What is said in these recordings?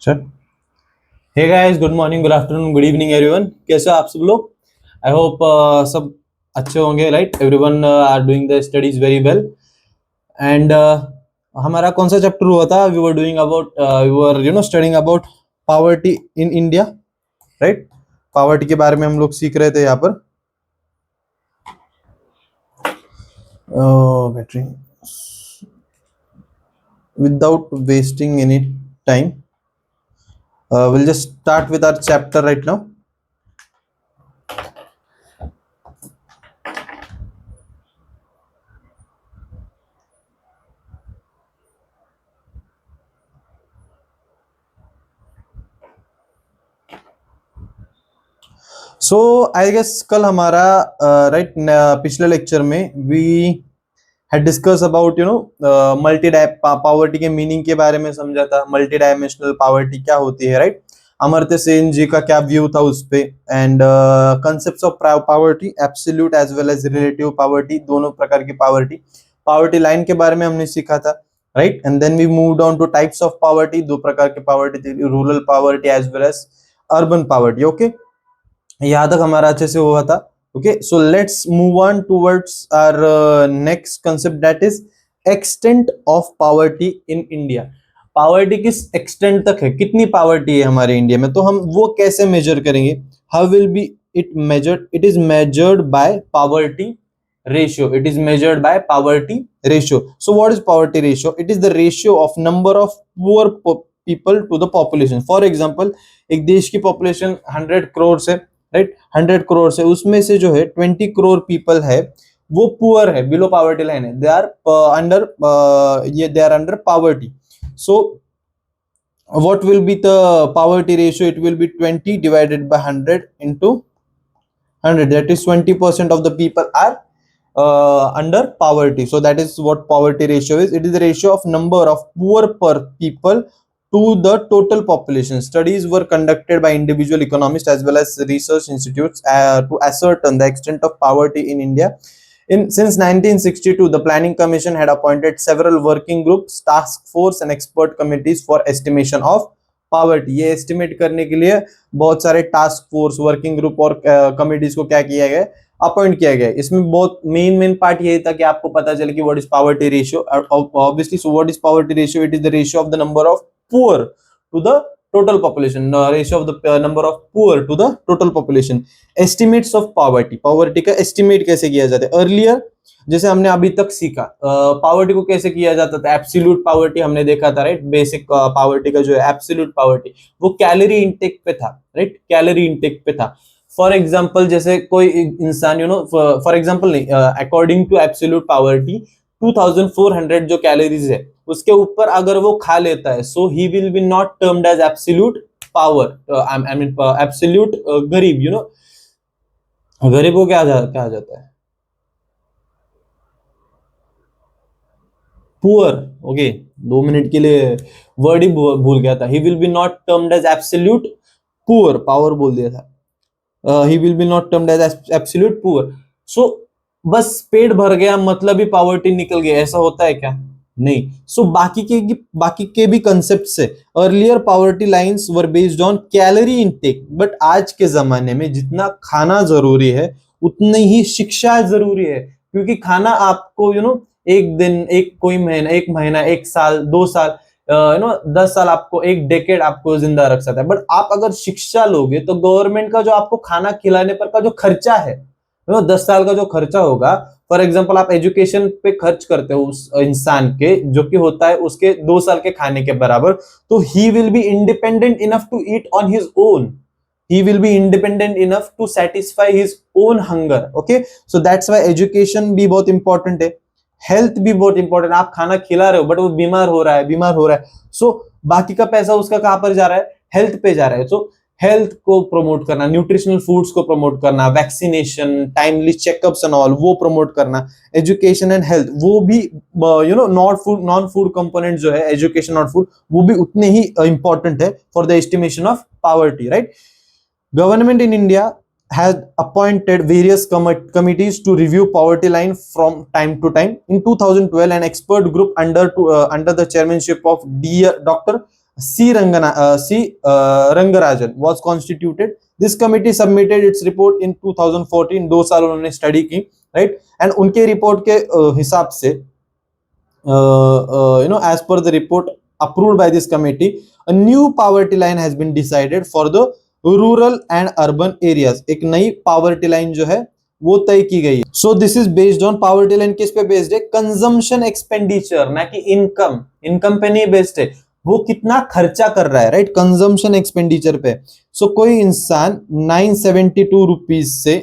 चल। Hey guys, good morning, good afternoon, good evening everyone. कैसे हो आप सब लोग? आई होप सब अच्छे होंगे, right? Everyone are doing the studies very well. And हमारा कौन सा चैप्टर हुआ था? We were doing about we were studying about poverty in India, right? Poverty के बारे में हम लोग सीख रहे थे यहाँ पर। Battery without wasting any time, we'll just start with our chapter right now. So I guess कल हमारा राइट पिछले लेक्चर में we had discussed about multi poverty के मीनिंग के बारे में समझा था। मल्टी डायमेंशनल पॉवर्टी क्या होती है, राइट? अमर्त्य सेन जी का क्या व्यू था उस पे। And concepts of poverty, absolute as well as relative poverty, दोनों प्रकार की पॉवर्टी, पॉवर्टी लाइन के बारे में हमने सीखा था, right? And then we moved on to types of poverty. दो प्रकार की पॉवर्टी थी, rural poverty as well as urban poverty. Okay, यहाँ तक हमारा अच्छे से हुआ था। Okay, so let's move on towards our next concept, that is extent of poverty in India. Poverty किस एक्सटेंट तक है, कितनी पॉवर्टी है हमारे इंडिया में, तो हम वो कैसे मेजर करेंगे? How will be it measured? It is measured by poverty ratio. It is measured by poverty ratio. So what is poverty ratio? It is the ratio of number of poor people to the population. For example, एक देश की population 100 crore से, right? 100 crore से उसमें से जो है 20 crore people है वो पुअर है, बिलो पॉवर्टी लाइन है, they are under poverty. So what will be the poverty ratio? It will be 20 divided by 100 into 100, that is 20% of the people are under poverty. So that is what poverty ratio is. It is the ratio of number of poor per people to the total population. Studies were conducted by individual economists as well as research institutes to ascertain the extent of poverty in India. Since 1962, the Planning Commission had appointed several working groups, task force and expert committees for estimation of poverty. ये estimate करने के लिए बहुत सारे task force, working group और committees को क्या किया गया, अपॉइंट किया गया। इसमें बहुत मेन पार्ट यही था कि आपको पता चले कि what is poverty ratio. Obviously, so what is poverty ratio? It is the ratio of the number of poor to the total population, ratio of the number of poor to the total population. Estimates of poverty, poverty का estimate कैसे किया जाता है? Earlier जैसे हमने अभी तक सीखा, पॉवर्टी को कैसे किया जाता था। एब्सोल्यूट पॉवर्टी हमने देखा था, राइट? बेसिक पॉवर्टी का जो है एब्सोल्यूट पॉवर्टी, वो कैलोरी इंटेक पे था, राइट? कैलोरी इंटेक पे था। फॉर एग्जाम्पल, जैसे कोई इंसान फॉर एग्जाम्पल नहीं, अकॉर्डिंग टू एब्सोल्यूट पॉवर्टी 2400 जो कैलोरीज है उसके ऊपर अगर वो खा लेता है, so he will be not termed as absolute power, I mean absolute गरीब। गरीब को क्या कहा जाता है? पुअर। ओके, 2 मिनट के लिए वर्ड ही भूल गया था। He will be not termed as absolute poor, power बोल दिया था। He will be not termed as absolute poor. So बस पेट भर गया मतलब ही पॉवर्टी निकल गया, ऐसा होता है क्या? नहीं। सो बाकी के भी कंसेप्ट से earlier poverty lines were based on calorie intake, but आज के जमाने में जितना खाना जरूरी है उतनी ही शिक्षा जरूरी है, क्योंकि खाना आपको एक दिन, एक महीना, 1 साल, 2 साल, 10 साल, आपको एक डेकेड आपको जिंदा रख सकता है। बट आप अगर शिक्षा लोगे तो गवर्नमेंट का जो आपको खाना खिलाने पर का जो खर्चा है, 10 साल का जो खर्चा होगा, फॉर एग्जाम्पल आप एजुकेशन पे खर्च करते हो उस इंसान के, जो कि होता है उसके 2 साल के खाने के बराबर, तो he will be independent enough to eat on his own. He will be independent enough to satisfy his own hunger. Okay, so that's why education भी बहुत important है, हेल्थ भी बहुत इंपॉर्टेंट। आप खाना खिला रहे हो बट वो बीमार हो रहा है, सो बाकी का पैसा उसका कहां पर जा रहा है? हेल्थ पे जा रहा है। सो हेल्थ को प्रमोट करना, न्यूट्रिशनल फूड्स को प्रमोट करना, vaccination, timely checkups and all, वो प्रमोट करना, एजुकेशन एंड हेल्थ, वो भी नॉन फूड कंपोनेंट जो है, एजुकेशन नॉट फूड, वो भी उतने ही इंपॉर्टेंट है for the estimation of poverty, right? Government in India has appointed various committees to review poverty line from time to time. In 2012, an expert group under the chairmanship of Dr. Rangarajan was constituted. This committee submitted its report in 2014. 2 साल उन्होंने study की, right, and उनके report के हिसाब से as per the report approved by this committee, a new poverty line has been decided for the rural and urban areas. एक नई poverty line जो है वो तय की गई है. So this is based on, poverty line किस पे बेस्ड है? कंजम्पशन एक्सपेंडिचर, ना कि इनकम पे नहीं बेस्ड है, वो कितना खर्चा कर रहा है, राइट, कंजम्पशन एक्सपेंडिचर पे. सो कोई इंसान 972 रुपीज से,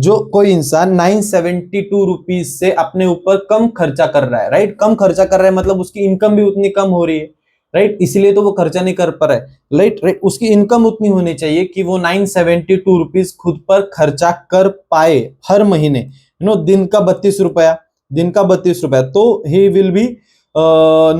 कोई इंसान 972 रुपीज से अपने ऊपर कम खर्चा कर रहा है, राइट, कम खर्चा कर रहा है मतलब उसकी इनकम भी उतनी कम हो रही है, राइट, इसलिए तो वो खर्चा नहीं कर पा रहा है, राइट. उसकी इनकम उतनी होनी चाहिए कि वो 972 रुपीज खुद पर खर्चा कर पाए हर महीने, दिन का 32 रुपया, तो he will be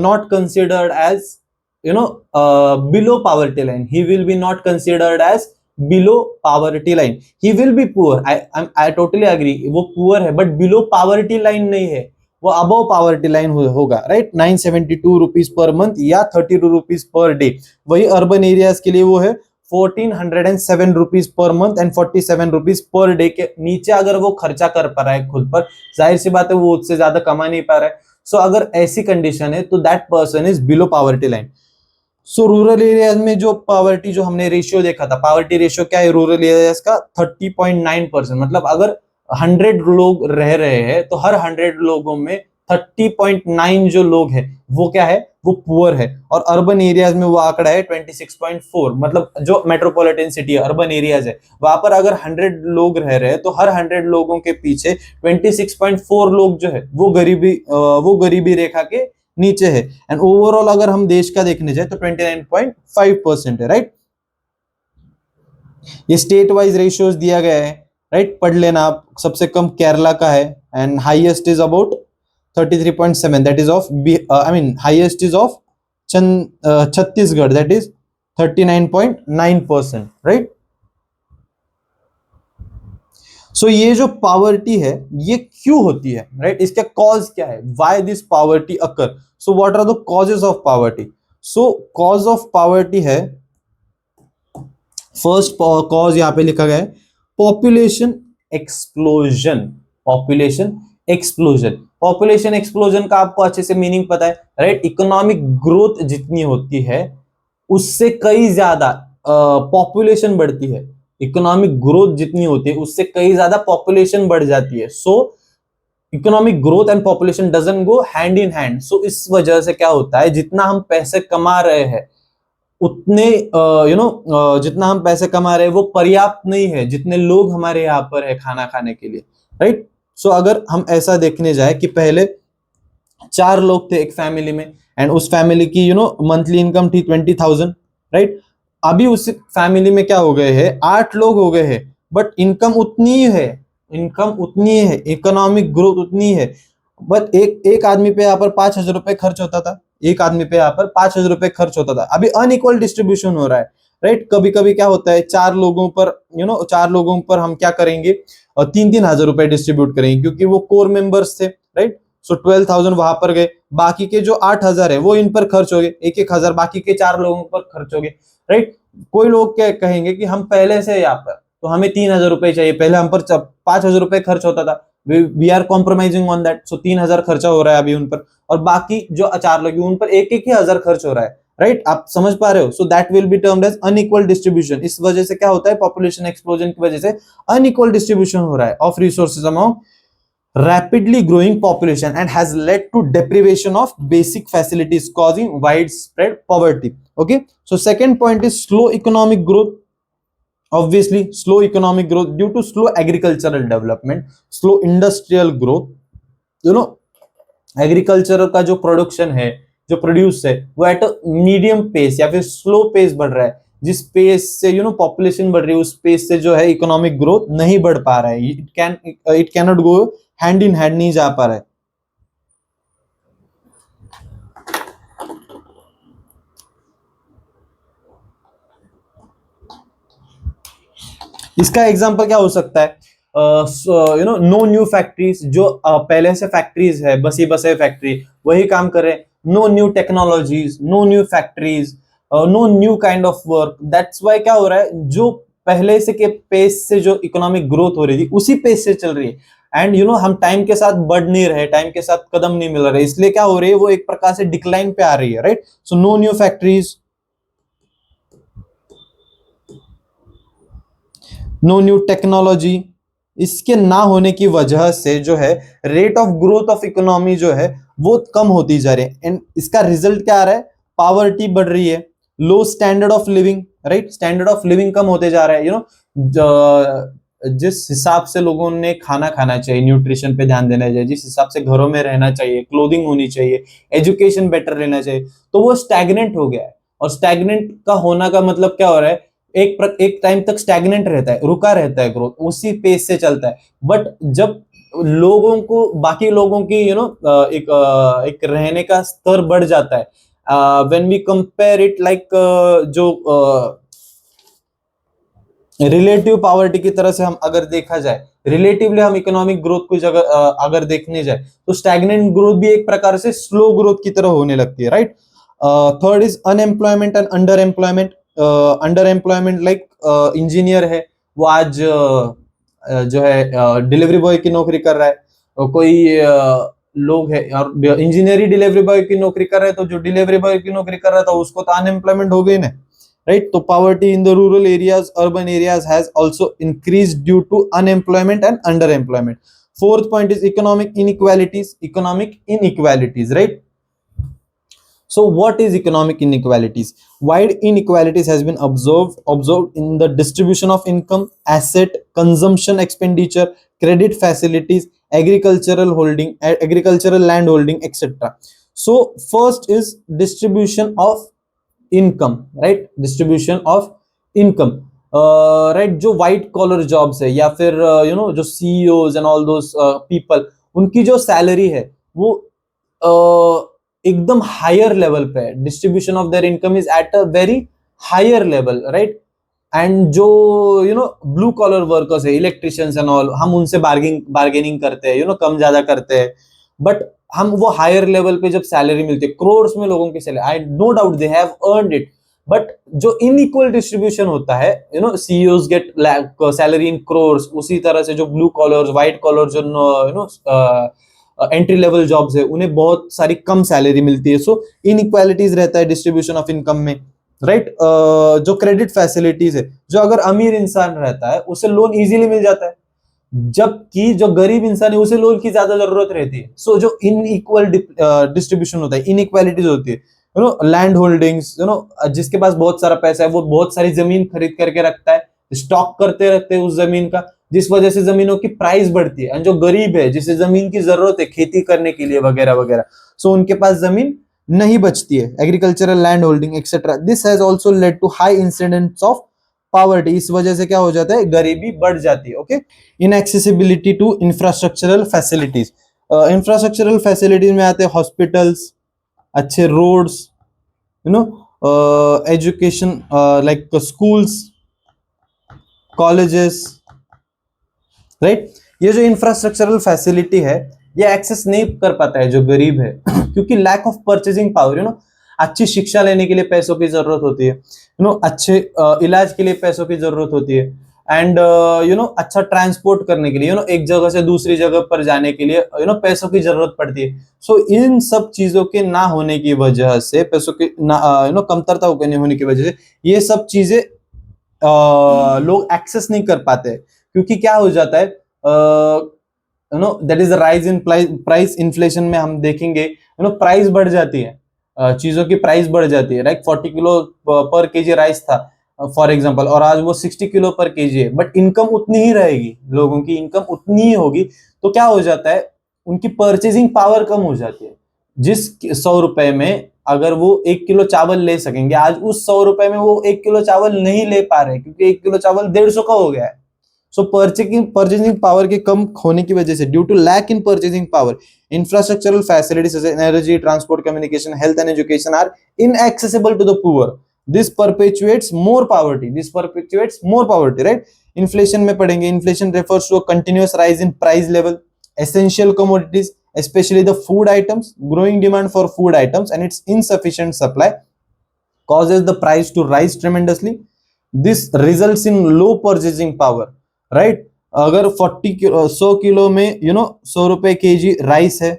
not considered as below poverty line. He will be not considered as below poverty line. He will be poor. I totally agree. वो poor है, but below poverty line नहीं है, वो above poverty line होगा, right? 972 rupees per month या 32 rupees per day. वही urban areas के लिए वो है 1407 rupees per month and 47 rupees per day के नीचे अगर वो खर्चा कर पा रहा है खुद पर, जाहिर सी बात है वो उससे ज्यादा कमा नहीं पा रहा है. सो अगर ऐसी कंडीशन है तो that person is below poverty line. So rural areas में जो पावर्टी, जो हमने रेशियो देखा था, पावर्टी रेशियो क्या है रूरल एरियाज का? 30.9%. मतलब अगर 100 लोग रह रहे हैं तो हर 100 लोगों में 30.9 जो लोग हैं वो क्या है? वो पुअर है. और अर्बन एरियाज में वो आंकड़ा है 26.4. मतलब जो मेट्रोपॉलिटन सिटी है, अर्बन एरियाज है, वहां पर अगर 100 लोग रह रहे हैं तो हर 100 लोगों के पीछे 26.4 लोग जो है वो गरीबी रेखा के नीचे है. एंड ओवरऑल अगर हम देश का देखने जाए तो 29.5% है, राइट. ये स्टेट वाइज रेशियोज दिया गया है, राइट, पढ़ लेना आप. सबसे कम केरला का है and highest is about 33.7, that is of highest is of Chhattisgarh, that is 39.9%, right. So ये जो पावर्टी है ये क्यों होती है, राइट, इसका कॉज क्या है? Why this poverty occur? So what are the causes of poverty? So cause of poverty है, फर्स्ट कॉज यहां पे लिखा गया है पॉपुलेशन एक्सप्लोजन. पॉपुलेशन एक्सप्लोजन का आपको अच्छे से मीनिंग पता है, राइट. इकोनॉमिक ग्रोथ जितनी होती है उससे कई ज्यादा पॉपुलेशन बढ़ती है. इकोनॉमिक ग्रोथ जितनी होती है उससे कई ज्यादा पॉपुलेशन बढ़ जाती है. So economic growth and population doesn't go hand in hand. So इस वजह से क्या होता है, जितना हम पैसे कमा रहे हैं उतने जितना हम पैसे कमा रहे हैं वो पर्याप्त नहीं है जितने लोग हमारे यहाँ पर है खाना खाने के लिए, राइट. सो अगर हम ऐसा देखने जाए कि पहले 4 लोग थे एक फैमिली में एंड उस फैमिली की मंथली इनकम थी 20,000, राइट. अभी उस फैमिली में क्या हो गए हैं, 8 लोग हो गए हैं, बट इनकम उतनी है, इकोनॉमिक ग्रोथ उतनी है, बट एक आदमी पे यहाँ पर 5,000 रुपए खर्च होता था, खर्च होता था. अभी अनइक्वल डिस्ट्रीब्यूशन हो रहा है, राइट. कभी कभी क्या होता है, 4 लोगों पर हम क्या करेंगे, 3,000 रुपए डिस्ट्रीब्यूट करेंगे क्योंकि वो कोर मेंबर्स थे, राइट. सो 12,000 वहां पर गए, बाकी के जो 8,000 है वो इन पर खर्च हो गए, 1,000 बाकी के 4 लोगों पर खर्च हो गए, राइट. कोई लोग क्या कहेंगे कि हम पहले से यहाँ पर तो हमें 3,000 रुपए चाहिए, पहले हम पर 5,000 रुपए खर्च होता था, we are compromising on that. So 3,000 खर्चा हो रहा है अभी उन पर, और बाकी जो 4 लोग उन पर 1,000 खर्च हो रहा है, राइट. आप समझ पा रहे हो? So that will be termed as unequal distribution. इस वजह से क्या होता है, पॉपुलेशन एक्सप्लोजन की वजह से अनइक्वल डिस्ट्रीब्यूशन हो रहा है of resources among rapidly growing population and has led to deprivation of basic facilities causing widespread poverty. Okay, so second point is slow economic growth. Obviously slow economic growth due to slow agricultural development, slow industrial growth. Agriculture का जो production है, जो produce है, वो eight medium pace या फिर slow pace बढ़ रहा है. जिस पेस से पॉपुलेशन बढ़ रही है उस पेस से जो है इकोनॉमिक ग्रोथ नहीं बढ़ पा रहा है. It cannot go hand in hand, नहीं जा पा रहा है. इसका एग्जांपल क्या हो सकता है, नो न्यू फैक्ट्रीज. जो पहले से फैक्ट्रीज है, बसे फैक्ट्री वही काम कर रहे हैं. No new technologies, no new factories, no new kind of work. That's why क्या हो रहा है, जो पहले से के पेस से जो इकोनॉमिक ग्रोथ हो रही थी उसी पेस से चल रही है। एंड हम टाइम के साथ बढ़ नहीं रहे, टाइम के साथ कदम नहीं मिल रहे, इसलिए क्या हो रही है, वो एक प्रकार से डिक्लाइन पे आ रही है, right. So no new factories, no new technology. इसके ना होने की वजह से जो है rate of growth of economy जो है वो कम होती जा रही है। एंड इसका रिजल्ट क्या आ रहा है, पावर्टी बढ़ रही है, low standard of living, right. Standard of living कम होते जा रहा है। जिस हिसाब से लोगों ने खाना खाना चाहिए, न्यूट्रिशन पे ध्यान देना चाहिए, जिस हिसाब से घरों में रहना चाहिए, क्लोथिंग होनी चाहिए, एजुकेशन बेटर लेना चाहिए, तो वो स्टैग्नेंट हो गया है। और स्टैग्नेंट का होना का मतलब क्या हो रहा है, एक टाइम तक स्टैग्नेंट रहता है, रुका रहता है, ग्रोथ उसी पेस से चलता है। बट जब लोगों को, बाकी लोगों की एक रहने का स्तर बढ़ जाता है, when we compare it like जो रिलेटिव पॉवर्टी की तरह से हम अगर देखा जाए, रिलेटिवली हम इकोनॉमिक ग्रोथ को जगह अगर देखने जाए, तो स्टैग्नेंट ग्रोथ भी एक प्रकार से स्लो ग्रोथ की तरह होने लगती है, right. Third is unemployment and under employment. Under employment like engineer है, वो आज जो है डिलीवरी बॉय की नौकरी कर रहा है, कोई लोग है और इंजीनियरिंग डिलीवरी बॉय की नौकरी कर रहा है, तो जो डिलीवरी बॉय की नौकरी कर रहा था उसको तो अनएम्प्लॉयमेंट हो गई ना, right? So poverty in the rural areas, urban areas has also increased due to unemployment and underemployment. Fourth point is economic inequalities, right? So what is economic inequalities? Wide inequalities has been observed in the distribution of income, asset, consumption expenditure, credit facilities, agricultural land holding, etc. So first is distribution of income, right, distribution of income, right. जो white collar jobs है या फिर जो CEOs and all those people, उनकी जो salary है वो एकदम हायर लेवल पे है, distribution of their income is at a very higher level, right. And जो ब्लू कॉलर वर्कर्स है, इलेक्ट्रिशियंस एंड ऑल, हम उनसे बार्गेनिंग करते हैं, कम ज्यादा करते हैं, बट हम वो हायर लेवल पे जब सैलरी मिलती है, क्रोर्स में लोगों की salary, I know doubt they have earned it, but जो इनइक्वल डिस्ट्रीब्यूशन होता है, CEOs get salary in crores, उसी तरह से जो ब्लू कॉलर्स, व्हाइट कॉलर, जो एंट्री लेवल जॉब्स है, उन्हें बहुत सारी कम सैलरी मिलती है। सो इनइक्वालिटीज रहता है डिस्ट्रीब्यूशन ऑफ इनकम में, राइट। जो क्रेडिट फैसिलिटीज है, जो अगर अमीर इंसान रहता है उसे लोन इजीली मिल जाता है, जबकि जो गरीब इंसान है उसे लोन की ज्यादा जरूरत रहती है। सो जो इनइक्वल डिस्ट्रीब्यूशन होता है, इनइक्वालिटीज होती है, लैंड होल्डिंग्स, जिसके पास बहुत सारा पैसा है वो बहुत सारी जमीन खरीद करके रखता है, स्टॉक करते रहते हैं उस जमीन का, जिस वजह से जमीनों की प्राइस बढ़ती है। और जो गरीब है, जिसे जमीन की जरूरत है खेती करने के लिए वगैरह वगैरह, सो उनके पास जमीन नहीं बचती है, agricultural land holding etcetera. This has also led to high incidence of poverty. इस वजह से क्या हो जाता है, गरीबी बढ़ जाती है, okay. Inaccessibility to infrastructural facilities, infrastructural facilities में आते हैं हॉस्पिटल्स, अच्छे roads, education like schools, colleges, right. ये जो इंफ्रास्ट्रक्चरल फैसिलिटी है ये एक्सेस नहीं कर पाता है जो गरीब है क्योंकि लैक ऑफ परचेजिंग पावर। अच्छी शिक्षा लेने के लिए पैसों की जरूरत होती है, अच्छे इलाज के लिए पैसों की जरूरत होती है, एंड अच्छा ट्रांसपोर्ट करने के लिए, एक जगह से दूसरी जगह पर जाने के लिए पैसों की जरूरत पड़ती है। सो इन सब चीजों के ना होने की वजह से, पैसों की कमतरता होने की वजह से ये सब चीजें लोग एक्सेस नहीं कर पाते, क्योंकि क्या हो जाता है, that is rise in price inflation में हम देखेंगे, प्राइस बढ़ जाती है, चीजों की प्राइस बढ़ जाती है, राइट। 40 किलो पर केजी राइस था फॉर एग्जांपल, और आज वो 60 किलो पर केजी है, बट इनकम उतनी ही रहेगी, लोगों की इनकम उतनी ही होगी, तो क्या हो जाता है, उनकी परचेजिंग पावर कम हो जाती है। जिस 100 रुपए में अगर वो 1 किलो चावल ले सकेंगे, आज उस 100 रुपए में वो 1 किलो चावल नहीं ले पा रहे, क्योंकि 1 किलो चावल 150 का हो गया है। सो परचेजिंग पावर के कम होने की वजह से, due to lack in purchasing power, infrastructural facilities such as energy, transport, communication, health and education are inaccessible to the poor. This perpetuates more poverty. Right? Inflation में पढ़ेंगे, inflation refers to a continuous rise in price level, essential commodities, especially the food items, growing demand for food items and its insufficient supply causes the price to rise tremendously. This results in low purchasing power, right? अगर 100 kilo में 100 रुपए KG rice है,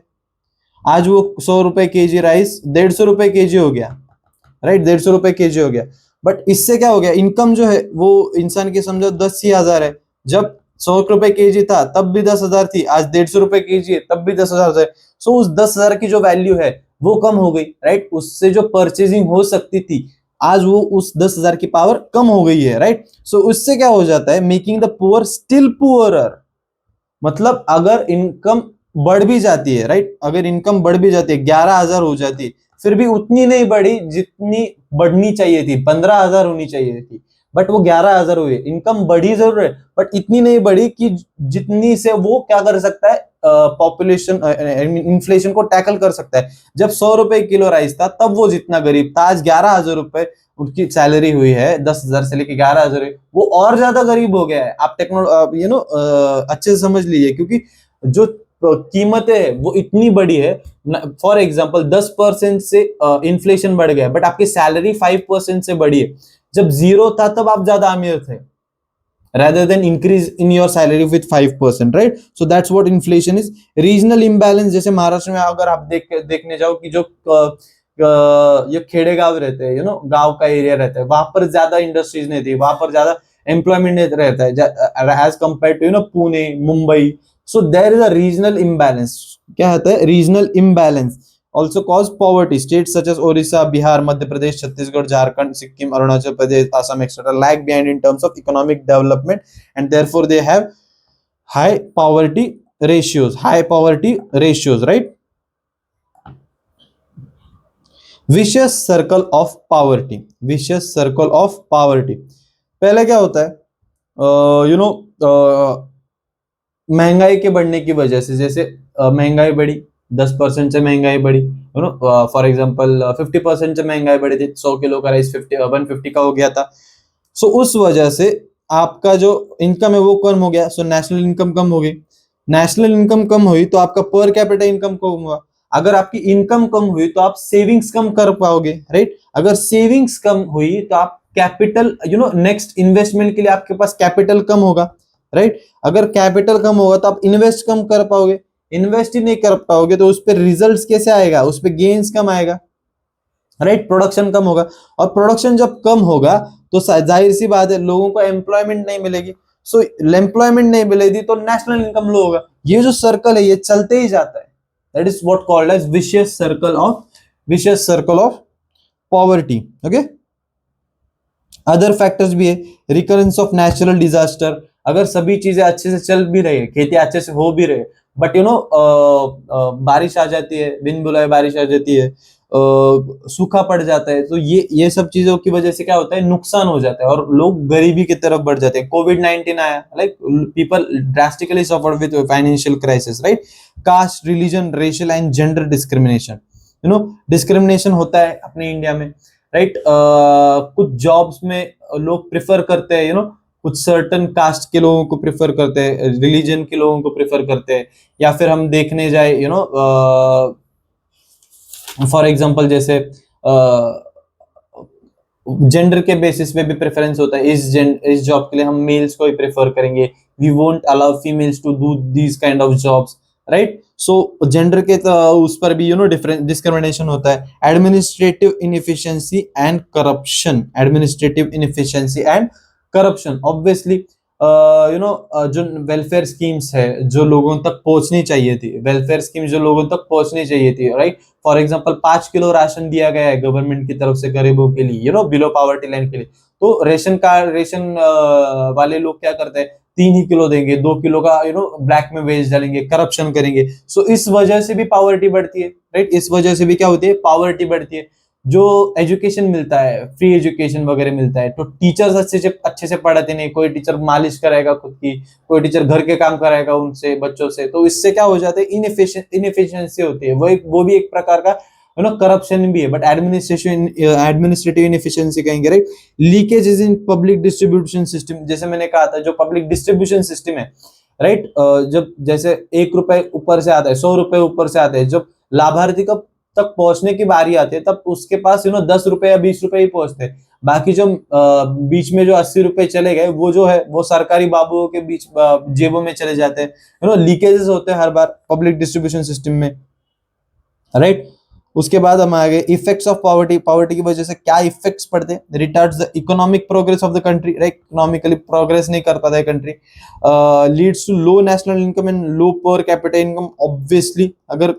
आज वो 100 रुपए KG rice 150 रुपए KG हो गया, राइट? 150 रुपए केजी हो गया। बट इससे क्या हो गया, इनकम जो है वो इंसान की समझो 10,000 है। जब 100 रुपए केजी था तब भी 10,000 थी, आज 150 रुपए केजी है तब भी 10,000 है। सो उस 10,000 की जो वैल्यू है वो कम हो गई, राइट? उससे जो परचेजिंग हो सकती थी आज वो उस 10,000 की पावर कम हो गई है, राइट? सो उससे क्या हो जाता है, making the poor still poorer. मतलब अगर इनकम बढ़ भी जाती है, राइट? अगर इनकम बढ़ भी जाती है, 11,000 हो जाती है, फिर भी उतनी नहीं बढ़ी जितनी बढ़नी चाहिए थी, 15,000 होनी चाहिए थी, बट वो 11,000 हुई। इनकम बढ़ी जरूर है बट इतनी नहीं बढ़ी कि जितनी से वो क्या कर सकता है, पॉपुलेशन इन्फ्लेशन को टैकल कर सकता है। जब 100 रुपए किलो राइस था तब वो जितना गरीब था, आज 11,000 रुपए उनकी सैलरी हुई है, 10,000 से लेके 11,000, वो और ज्यादा गरीब हो गया है। आप अच्छे से समझ लीजिए, क्योंकि जो कीमतें है वो इतनी बड़ी है। फॉर एग्जांपल 10% से इन्फ्लेशन बढ़ गया बट आपकी सैलरी 5% से बढ़ी है। जब जीरो था तब आप ज्यादा अमीर थे, rather than increase in your salary with 5%, right? So that's what inflation is. Regional imbalance, जैसे महाराष्ट्र में अगर आप देखने जाओ कि जो ये खेड़े गांव रहते हैं, गांव का एरिया रहता है, वहां पर ज्यादा इंडस्ट्रीज नहीं थी, वहां पर ज्यादा एम्प्लॉयमेंट नहीं रहता है as compare to Pune, Mumbai. So there is a regional imbalance. क्या होता है, regional imbalance also cause poverty. States such as Orissa, Bihar, Madhya Pradesh, Chhattisgarh, Jharkhand, Sikkim, Arunachal Pradesh, Assam, etc. lag behind in terms of economic development, and therefore they have high poverty ratios. High poverty ratios, right? Vicious circle of poverty. Vicious circle of poverty. पहले क्या होता है, महंगाई के बढ़ने की वजह से, जैसे महंगाई बढ़ी, 10% से महंगाई बढ़ी, फॉर एग्जांपल 50% से महंगाई बढ़ी थी, 100 किलो का राइस 150 का हो गया था। सो उस वजह से आपका जो इनकम है वो कम हो गया। सो नेशनल इनकम कम हो गई। नेशनल इनकम कम हुई तो आपका पर कैपिटा इनकम कम हुआ। अगर आपकी इनकम कम हुई तो आप सेविंग्स कम कर पाओगे, राइट? अगर सेविंग्स कम हुई तो आप कैपिटल नेक्स्ट इन्वेस्टमेंट के लिए आपके पास कैपिटल कम होगा, राइट? अगर कैपिटल कम होगा तो आप इन्वेस्ट कम कर पाओगे। इन्वेस्ट ही नहीं कर पाओगे तो उस पर रिजल्ट्स कैसे आएगा, उस पर गेन्स कम आएगा, राइट? प्रोडक्शन कम होगा, और प्रोडक्शन जब कम होगा तो जाहिर सी बात है लोगों को एम्प्लॉयमेंट नहीं मिलेगी। सो एम्प्लॉयमेंट नहीं मिलेगी तो नेशनल इनकम लो होगा। ये जो सर्कल है ये चलते ही जाता है। That is what called as vicious circle of poverty. Okay, other factors भी है, रिकरेंस ऑफ नेचुरल डिजास्टर। अगर सभी चीजें अच्छे से चल भी रही है, खेती अच्छे से हो भी रही, बट बारिश आ जाती है, बिन बुलाए बारिश आ जाती है, सूखा पड़ जाता है, तो ये सब चीजों की वजह से क्या होता है, नुकसान हो जाता है और लोग गरीबी की तरफ बढ़ जाते हैं। कोविड-19 आया, like people drastically suffered with financial crisis, right? Caste, religion, racial and gender discrimination, discrimination होता है अपने इंडिया में, राइट? कुछ जॉब्स में लोग प्रिफर करते हैं, कुछ सर्टन कास्ट के लोगों को प्रेफर करते हैं, रिलीजन के लोगों को प्रेफर करते हैं, या फिर हम देखने जाए फॉर एग्जांपल जैसे जेंडर के बेसिस पे भी प्रेफरेंस होता है। इस जॉब के लिए हम मेल्स को ही प्रेफर करेंगे, we won't allow females to do these kind of jobs, right? So gender के उस पर भी डिफरेंट डिस्क्रिमिनेशन होता है। Administrative inefficiency and corruption, administrative inefficiency and corruption, obviously जो वेलफेयर स्कीम्स है जो लोगों तक पहुंचनी चाहिए थी, वेलफेयर स्कीम जो लोगों तक पहुंचनी चाहिए थी, right? For example 5 kilo ration दिया गया है गवर्नमेंट की तरफ से गरीबों के लिए, बिलो पॉवर्टी लाइन के लिए, तो रेशन वाले लोग क्या करते हैं, 3 ही किलो देंगे, 2 किलो का ब्लैक में बेच डालेंगे, करप्शन करेंगे। सो इस वजह से भी पॉवर्टी बढ़ती है, राइट? इस वजह से भी क्या होती है, पॉवर्टी बढ़ती है। जो एजुकेशन मिलता है, फ्री एजुकेशन वगैरह मिलता है, तो टीचर्स अच्छे से पढ़ाते नहीं, कोई टीचर मालिश कराएगा खुद की, कोई टीचर घर के काम कराएगा उनसे बच्चों से, तो इससे क्या हो जाता है, इनएफिशिएंसी होती है, वो भी एक प्रकार का करप्शन भी है, बट एडमिनिस्ट्रेटिव इनएफिशिएंसी कहेंगे, right? Leakages in public distribution system, जैसे मैंने कहा था जो पब्लिक डिस्ट्रीब्यूशन सिस्टम है, राइट? जब जैसे 1 रुपए ऊपर से आता है, 100 रुपए ऊपर से आते हैं, जब लाभार्थी का तक पहुंचने की बारी आती है तब उसके पास 10 रुपए या 20 रुपए ही पहुंचते हैं। बाकी जो बीच में जो 80 रुपए चले गए वो जो है वो सरकारी बाबुओं के बीच जेबों में चले जाते हैं। लीकेजेस होते हैं हर बार पब्लिक डिस्ट्रीब्यूशन सिस्टम में, राइट। उसके बाद हम आगे इफेक्ट्स ऑफ पॉवर्टी, पॉवर्टी की वजह से क्या इफेक्ट्स पड़ते हैं, retards the economic progress of the country, right, economically progress नहीं कर पाता है country, leads to low national income and low per capita income. Obviously अगर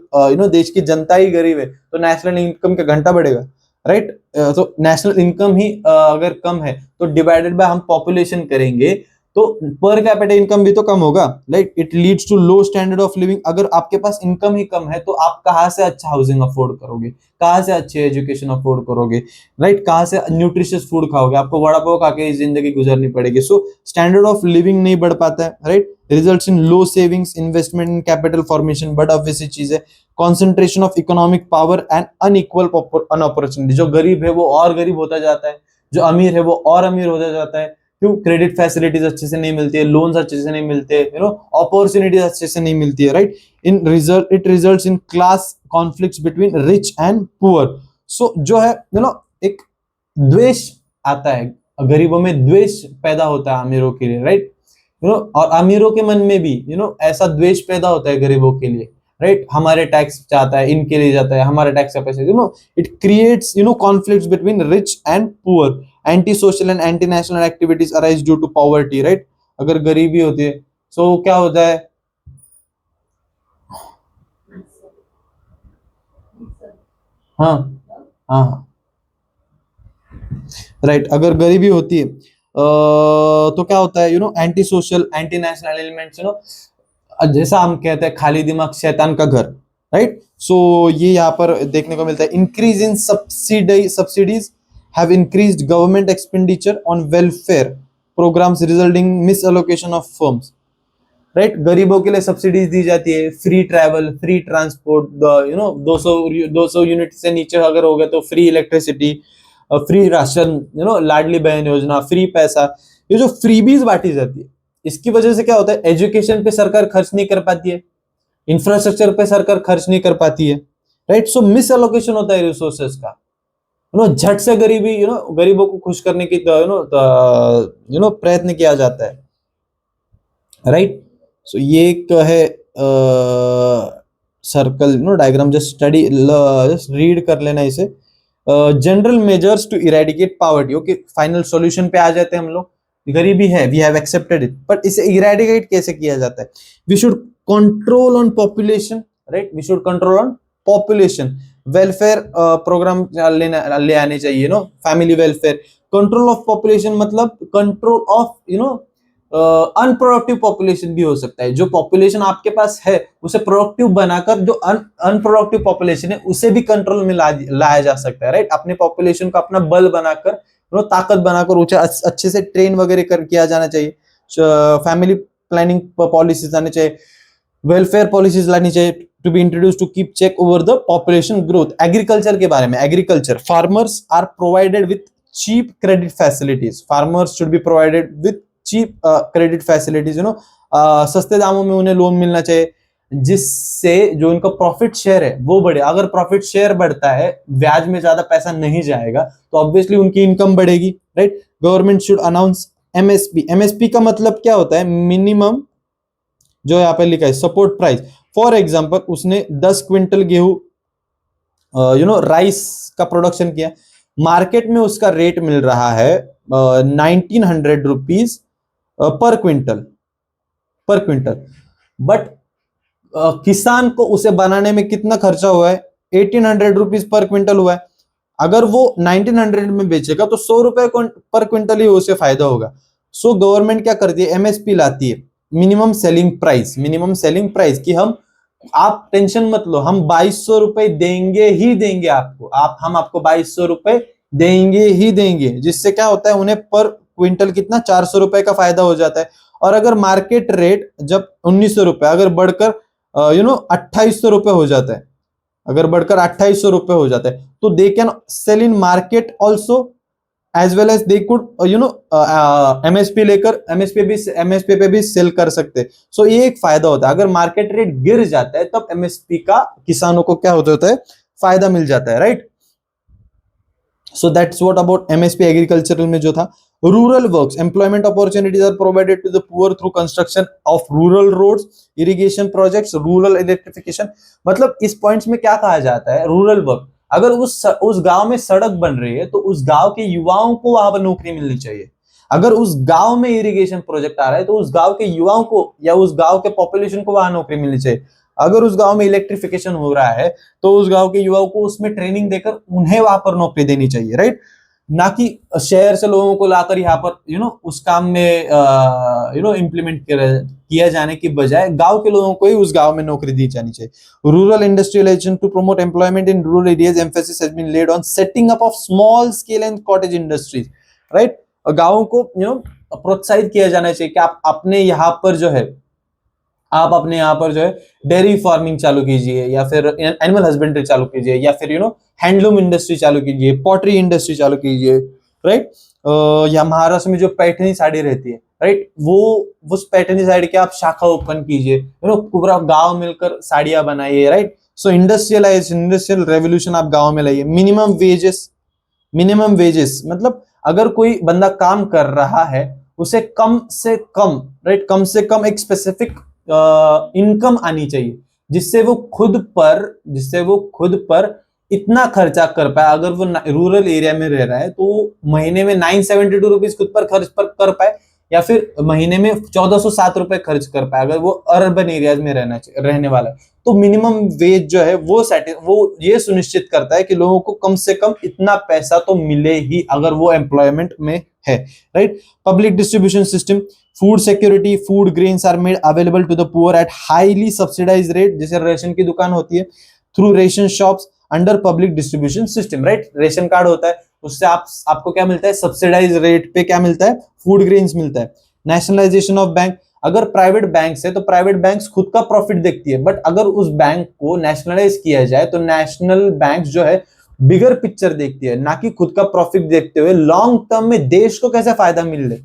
देश की जनता ही गरीब है तो नेशनल इनकम का घंटा बढ़ेगा, राइट। तो नेशनल इनकम ही अगर कम है तो डिवाइडेड बाय हम पॉपुलेशन करेंगे तो पर कैपिटा इनकम भी तो कम होगा, right. It leads to low standard of living. अगर आपके पास इनकम ही कम है तो आप कहाँ से अच्छा हाउसिंग अफोर्ड करोगे, कहाँ से अच्छे एजुकेशन अफोर्ड करोगे, राइट, कहाँ से न्यूट्रिशियस फूड खाओगे, आपको वड़ा पाव खा के जिंदगी गुजरनी पड़ेगी। सो स्टैंडर्ड ऑफ लिविंग नहीं बढ़ पाता है, right. Results in low savings, investment in capital formation, but obviously चीज है concentration of economic power and unequal opportunity. जो गरीब है वो और गरीब होता जाता है, जो अमीर है वो और अमीर होता जाता है। क्यों? क्रेडिट फैसिलिटीज अच्छे से नहीं मिलती है, लोन्स अच्छे से नहीं मिलते, अपॉर्चुनिटीज अच्छे से नहीं मिलती है, right. In result it results in class conflicts between rich and poor. So जो है एक द्वेष आता है, गरीबों में द्वेष पैदा होता है अमीरों के लिए, राइट। और अमीरों के मन में भी ऐसा द्वेष पैदा होता है गरीबों के लिए, राइट। हमारे टैक्स चाहता है, इनके लिए जाता है, हमारे टैक्स का पैसे, it creates conflicts between rich and poor. Anti social and anti national activities arise due to poverty, right. अगर गरीबी होती है सो क्या होता है, हाँ हाँ हाँ, राइट। अगर गरीबी होती है तो क्या होता है, anti social anti national elements, जैसा हम कहते हैं खाली दिमाग शैतान का घर, राइट। सो ये यहाँ पर देखने को मिलता है। Increase in subsidies have increased government expenditure on welfare programs resulting misallocation of firms, right। गरीबों के लिए सब्सिडीज दी जाती है, free travel, free transport, 200 unit से नीचे अगर हो गए तो फ्री इलेक्ट्रिसिटी, फ्री राशन, लाडली बहन योजना, फ्री पैसा। ये जो फ्रीबीज बांटी जाती है इसकी वजह से क्या होता है, एजुकेशन पे सरकार खर्च नहीं कर पाती है, इंफ्रास्ट्रक्चर पे सरकार खर्च नहीं कर पाती है, राइट। सो मिस एलोकेशन होता है रिसोर्सेस का, झट से गरीबी गरीबों को खुश करने की प्रयत्न किया जाता है, राइट। सो ये एक है circle diagram, just study, just read कर लेना इसे। General measures to eradicate poverty, okay. Final solution पे आ जाते हैं हम लोग। गरीबी है, we have accepted it, but इसे इरेडिकेट कैसे किया जाता है। We should control on population, right, we should control on population. Welfare program ले आने चाहिए, family welfare. Control of population मतलब कंट्रोल ऑफ अनप्रोडक्टिव पॉपुलेशन भी हो सकता है। जो पॉपुलेशन आपके पास है उसे प्रोडक्टिव बनाकर जो अनप्रोडक्टिव पॉपुलेशन है उसे भी कंट्रोल में लाया जा सकता है, राइट। अपने पॉपुलेशन को अपना बल बनाकर, ताकत बनाकर उसे अच्छे से ट्रेन वगैरह कर किया जाना चाहिए। फैमिली प्लानिंग पॉलिसीज आनी चाहिए, वेलफेयर पॉलिसीज लानी चाहिए to be introduce to keep check over the population growth. Agriculture के बारे में, agriculture, farmers are provided with cheap credit facilities, farmers should be provided with cheap credit facilities, सस्ते दामों में उन्हें लोन मिलना चाहिए, जिससे जो इनका प्रॉफिट शेयर है वो बढ़े। अगर प्रॉफिट शेयर बढ़ता है, ब्याज में ज्यादा पैसा नहीं जाएगा तो ऑब्वियसली उनकी इनकम बढ़ेगी, right. Government should announce MSP. MSP का मतलब क्या होता है, मिनिमम, जो यहाँ पे लिखा है सपोर्ट प्राइस। फॉर एग्जाम्पल उसने 10 क्विंटल गेहूं राइस का प्रोडक्शन किया, मार्केट में उसका रेट मिल रहा है 1900 रुपीज पर क्विंटल, बट किसान को उसे बनाने में कितना खर्चा हुआ है, 1800 रुपीज पर क्विंटल हुआ है। अगर वो 1900 में बेचेगा तो 100 रुपए पर क्विंटल ही उसे फायदा होगा। सो गवर्नमेंट क्या करती है, एमएसपी लाती है, मिनिमम सेलिंग प्राइस, कि आप टेंशन मत लो, हम 2200 रुपए देंगे ही देंगे आपको, हम आपको 2200 रुपए देंगे ही देंगे, जिससे क्या होता है उन्हें पर क्विंटल कितना 400 रुपए का फायदा हो जाता है। और अगर मार्केट रेट जब 1900 रुपए अगर बढ़कर 2800 रुपए हो जाता है, अगर बढ़कर 2800 रुपए हो जाता है तो they can sell in market also as well as they could MSP लेकर एमएसपी पे भी सेल कर सकते। सो ये एक फायदा होता है। अगर मार्केट रेट गिर जाता है तब एमएसपी का किसानों को क्या होता है, फायदा मिल जाता है, right. So that's what about MSP agricultural में जो था। Rural works, employment opportunities are provided to the poor through construction of rural roads, irrigation projects, rural electrification. मतलब इस पॉइंट्स में क्या कहा जाता है, रूरल वर्क, अगर उस गांव में सड़क बन रही है तो उस गांव के युवाओं को वहां पर नौकरी मिलनी चाहिए। अगर उस गांव में इरिगेशन प्रोजेक्ट आ रहा है तो उस गांव के युवाओं को या उस गांव के पॉपुलेशन को वहां नौकरी मिलनी चाहिए। अगर उस गांव में इलेक्ट्रिफिकेशन हो रहा है तो उस गांव के युवाओं को उसमें ट्रेनिंग देकर उन्हें वहां पर नौकरी देनी चाहिए, राइट। ना कि शहर से लोगों को लाकर यहाँ पर उस काम में इम्प्लीमेंट किया जाने की बजाय गांव के लोगों को ही उस गांव में नौकरी दी जानी चाहिए। Rural industrialisation to promote employment in rural areas, emphasis has been laid on setting up of small scale and cottage industries, right. गांवों को प्रोत्साहित किया जाना चाहिए कि आप अपने यहाँ पर जो है डेयरी फार्मिंग चालू कीजिए, या फिर एनिमल हस्बेंड्री चालू कीजिए, या फिर हैंडलूम इंडस्ट्री चालू कीजिए, पॉटरी इंडस्ट्री चालू कीजिए, राइट। या महाराष्ट्र में जो पैठनी साड़ी रहती है, राइट, वो उस पैठनी साड़ी के आप शाखा ओपन कीजिए, पूरा गांव मिलकर साड़ियां बनाइए, राइट। सो इंडस्ट्रियल रेवोल्यूशन आप गांव में लाइए। मिनिमम वेजेस मतलब अगर कोई बंदा काम कर रहा है उसे कम से कम एक स्पेसिफिक इनकम आनी चाहिए जिससे वो खुद पर इतना खर्चा कर पाए। अगर वो रूरल एरिया में रह रहा है तो महीने में 972 रुपीज खुद पर खर्च कर पाए, या फिर महीने में 1407 रुपए खर्च कर पाए अगर वो अर्बन एरियाज में रहने वाला है। तो मिनिमम वेज जो है वो ये सुनिश्चित करता है कि लोगों को कम से कम इतना पैसा तो मिले ही अगर वो एम्प्लॉयमेंट में है, right. Public distribution system, food security, food grains are made available to the poor at highly subsidize rate, जैसे रेशन की दुकान होती है, through ration shops under public distribution system, right. Ration card होता है, उससे आपको क्या मिलता है, सब्सिडाइज रेट पे क्या मिलता है, फूड ग्रेन्स मिलता है। नेशनलाइजेशन ऑफ बैंक, अगर प्राइवेट बैंक्स है तो प्राइवेट बैंक्स खुद का प्रॉफिट देखती है, बट अगर उस बैंक को नेशनलाइज किया जाए तो नेशनल बैंक जो है बिगर पिक्चर देखती है, ना कि खुद का प्रॉफिट देखते हुए लॉन्ग टर्म में देश को कैसे फायदा मिल रहा है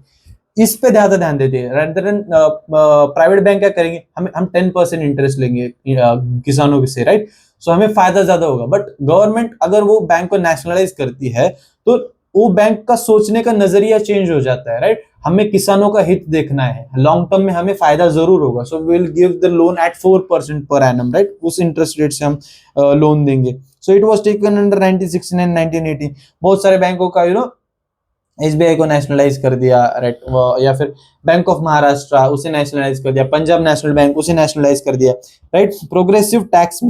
इस पे ज्यादा ध्यान देती है। रेदर देन प्राइवेट बैंक क्या करेंगे, हम 10% इंटरेस्ट लेंगे किसानों से, राइट। सो हमें फायदा ज्यादा होगा। बट गवर्नमेंट अगर वो बैंक को नेशनलाइज करती है तो वो बैंक का सोचने का नजरिया चेंज हो जाता है, राइट। हमें किसानों का हित देखना है, लॉन्ग टर्म में हमें फायदा जरूर होगा, so we will give the loan at 4% per annum, right. उस इंटरेस्ट रेट से हम लोन देंगे। So it was taken under 1969 1980। बहुत सारे बैंकों का एसबीआई को नेशनलाइज कर दिया, राइट, या फिर बैंक ऑफ महाराष्ट्र उसे नेशनलाइज कर दिया, पंजाब नेशनल बैंक उसे नेशनलाइज कर दिया, राइट। प्रोग्रेसिव टैक्स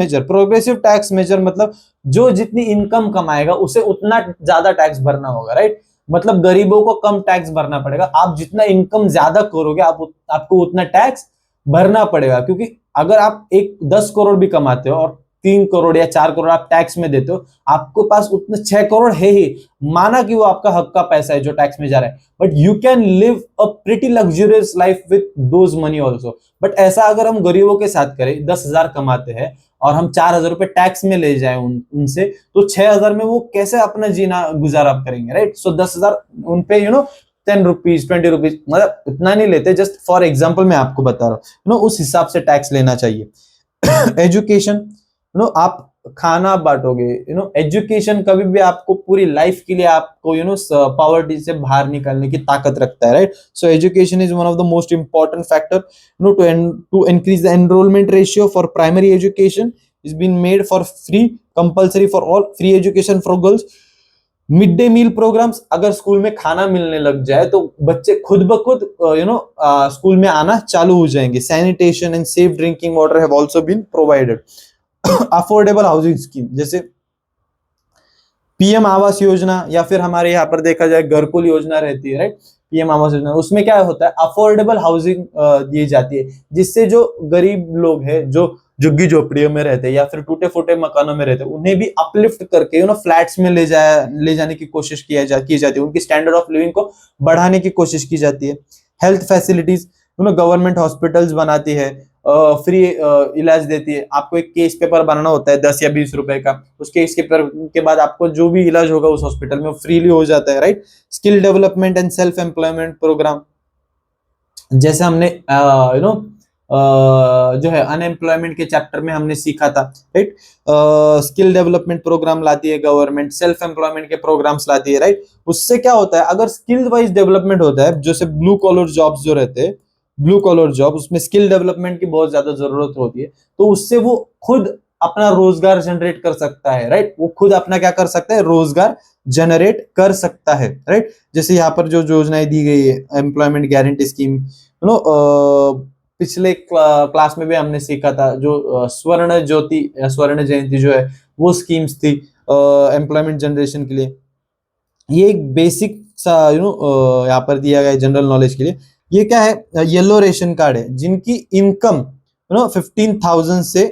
मेजर मतलब जो जितनी इनकम कमाएगा उसे उतना ज्यादा टैक्स भरना होगा, राइट। मतलब गरीबों को कम टैक्स भरना पड़ेगा, आप जितना इनकम ज्यादा करोगे आपको उतना टैक्स भरना पड़ेगा। क्योंकि अगर आप 10 करोड़ भी कमाते हो और 3 करोड़ या 4 करोड़ आप टैक्स में देते हो, आपके पास उतने 6 करोड़ है ही, माना कि वो आपका हक का पैसा है जो टैक्स में जा रहा है, but you can live a pretty luxurious life with those money also. But ऐसा अगर हम गरीबों के साथ करें, 10,000 कमाते हैं और हम 4,000 रुपए टैक्स में ले जाए उनसे, तो 6,000 में वो कैसे अपना जीना गुजारा करेंगे, राइट। सो 10,000 उनपे 10 रुपीज 20 रुपीज, मतलब इतना नहीं लेते, जस्ट फॉर एग्जाम्पल मैं आपको बता रहा हूँ, उस हिसाब से टैक्स लेना चाहिए। एजुकेशन, आप खाना बांटोगे, एजुकेशन कभी भी आपको पूरी लाइफ के लिए आपको पॉवर्टी से बाहर निकालने की ताकत रखता है, right. So education is one of the most important factor to increase the enrolment ratio for primary education is been made for free compulsory for all, free education for girls. Mid day meal programs, अगर school में खाना मिलने लग जाए तो बच्चे खुद ब खुद स्कूल में आना चालू हो जाएंगे। Sanitation and safe drinking water have also been provided. Affordable housing scheme, जैसे पीएम आवास योजना, या फिर हमारे यहाँ पर देखा जाए घरकुल योजना रहती है, राइट। पीएम आवास योजना, उसमें क्या होता है, अफोर्डेबल हाउसिंग दी जाती है, जिससे जो गरीब लोग हैं, जो झुग्गी झोपड़ियों में रहते हैं या फिर टूटे फूटे मकानों में रहते हैं, उन्हें भी अपलिफ्ट करके फ्लैट्स में ले जाने की कोशिश की जाती है, उनकी स्टैंडर्ड ऑफ लिविंग को बढ़ाने की कोशिश की जाती है। हेल्थ फैसिलिटीज, गवर्नमेंट हॉस्पिटल्स बनाती है, फ्री इलाज देती है। आपको एक केस पेपर बनाना होता है 10 या 20 रुपए का, उस केस पेपर के बाद आपको जो भी इलाज होगा उस हॉस्पिटल में फ्रीली हो जाता है, right. Skill development and self employment program, जैसे हमने जो है अनएम्प्लॉयमेंट के चैप्टर में हमने सीखा था, राइट। स्किल डेवलपमेंट प्रोग्राम लाती है गवर्नमेंट, सेल्फ एम्प्लॉयमेंट के प्रोग्राम्स लाती है, राइट। उससे क्या होता है, अगर स्किल वाइज डेवलपमेंट होता है, जैसे ब्लू कॉलर जॉब्स जो रहते हैं, ब्लू कॉलर जॉब, उसमें स्किल डेवलपमेंट की बहुत ज्यादा जरूरत होती है, तो उससे वो खुद अपना रोजगार जनरेट कर सकता है, राइट। वो खुद अपना क्या कर सकता है, रोजगार जनरेट कर सकता है, राइट। जैसे यहाँ पर जो योजनाएं दी गई है, employment guarantee scheme, you know, पिछले क्लास में भी हमने सीखा था, जो स्वर्ण ज्योति या स्वर्ण जयंती जो है, वो स्कीम्स थी एम्प्लॉयमेंट जनरेशन के लिए। ये एक बेसिक सा यहाँ पर दिया गया है जनरल नॉलेज के लिए। ये क्या है, येलो रेशन कार्ड है, जिनकी इनकम 15,000 से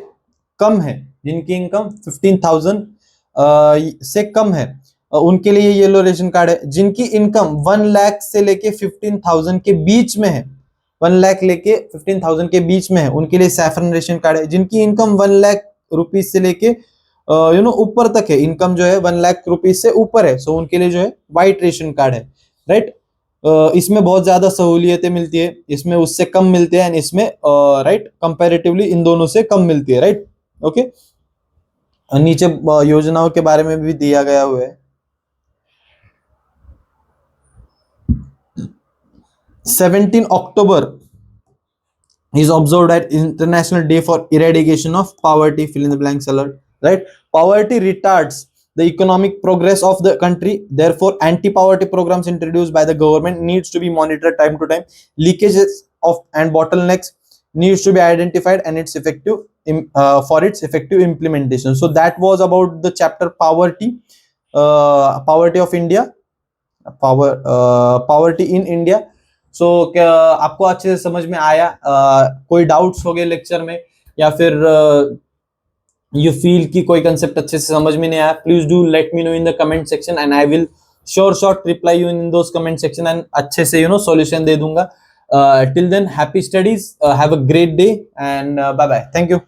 कम है, जिनकी इनकम 15,000 से कम है, उनके लिए येलो रेशन कार्ड है। जिनकी इनकम 1 लाख से लेके 15,000 के बीच में है, 1 लाख लेके 15,000 के बीच में है, उनके लिए सैफरन रेशन कार्ड है। जिनकी इनकम 1 लाख रुपीज से लेके ऊपर तक है, इनकम जो है 1 लाख रुपीज से ऊपर है, सो उनके लिए जो है व्हाइट रेशन कार्ड है, राइट। इसमें बहुत ज्यादा सहूलियतें मिलती है, इसमें उससे कम मिलते हैं, इसमें राइट कंपैरेटिवली इन दोनों से कम मिलती है, राइट। ओके, नीचे योजनाओं के बारे में भी दिया गया हुआ है। 17 October is observed as International Day for Eradication of Poverty, fill in the blanks alert, right. Poverty retards the economic progress of the country, therefore anti-poverty programs introduced by the government needs to be monitored time to time. Leakages of and bottlenecks needs to be identified and its effective for its effective implementation. So that was about the chapter poverty, poverty of India, poverty in India. सो क्या आपको अच्छे से समझ में आया? कोई doubts हो गए लेक्चर में, या फिर यू फील कि कोई कंसेप्ट अच्छे से समझ में नहीं आया, please do let me know in the comment section and I will short reply you in those comment section and अच्छे से सॉल्यूशन दे दूंगा। Till then happy studies, have a great day and bye bye, thank you.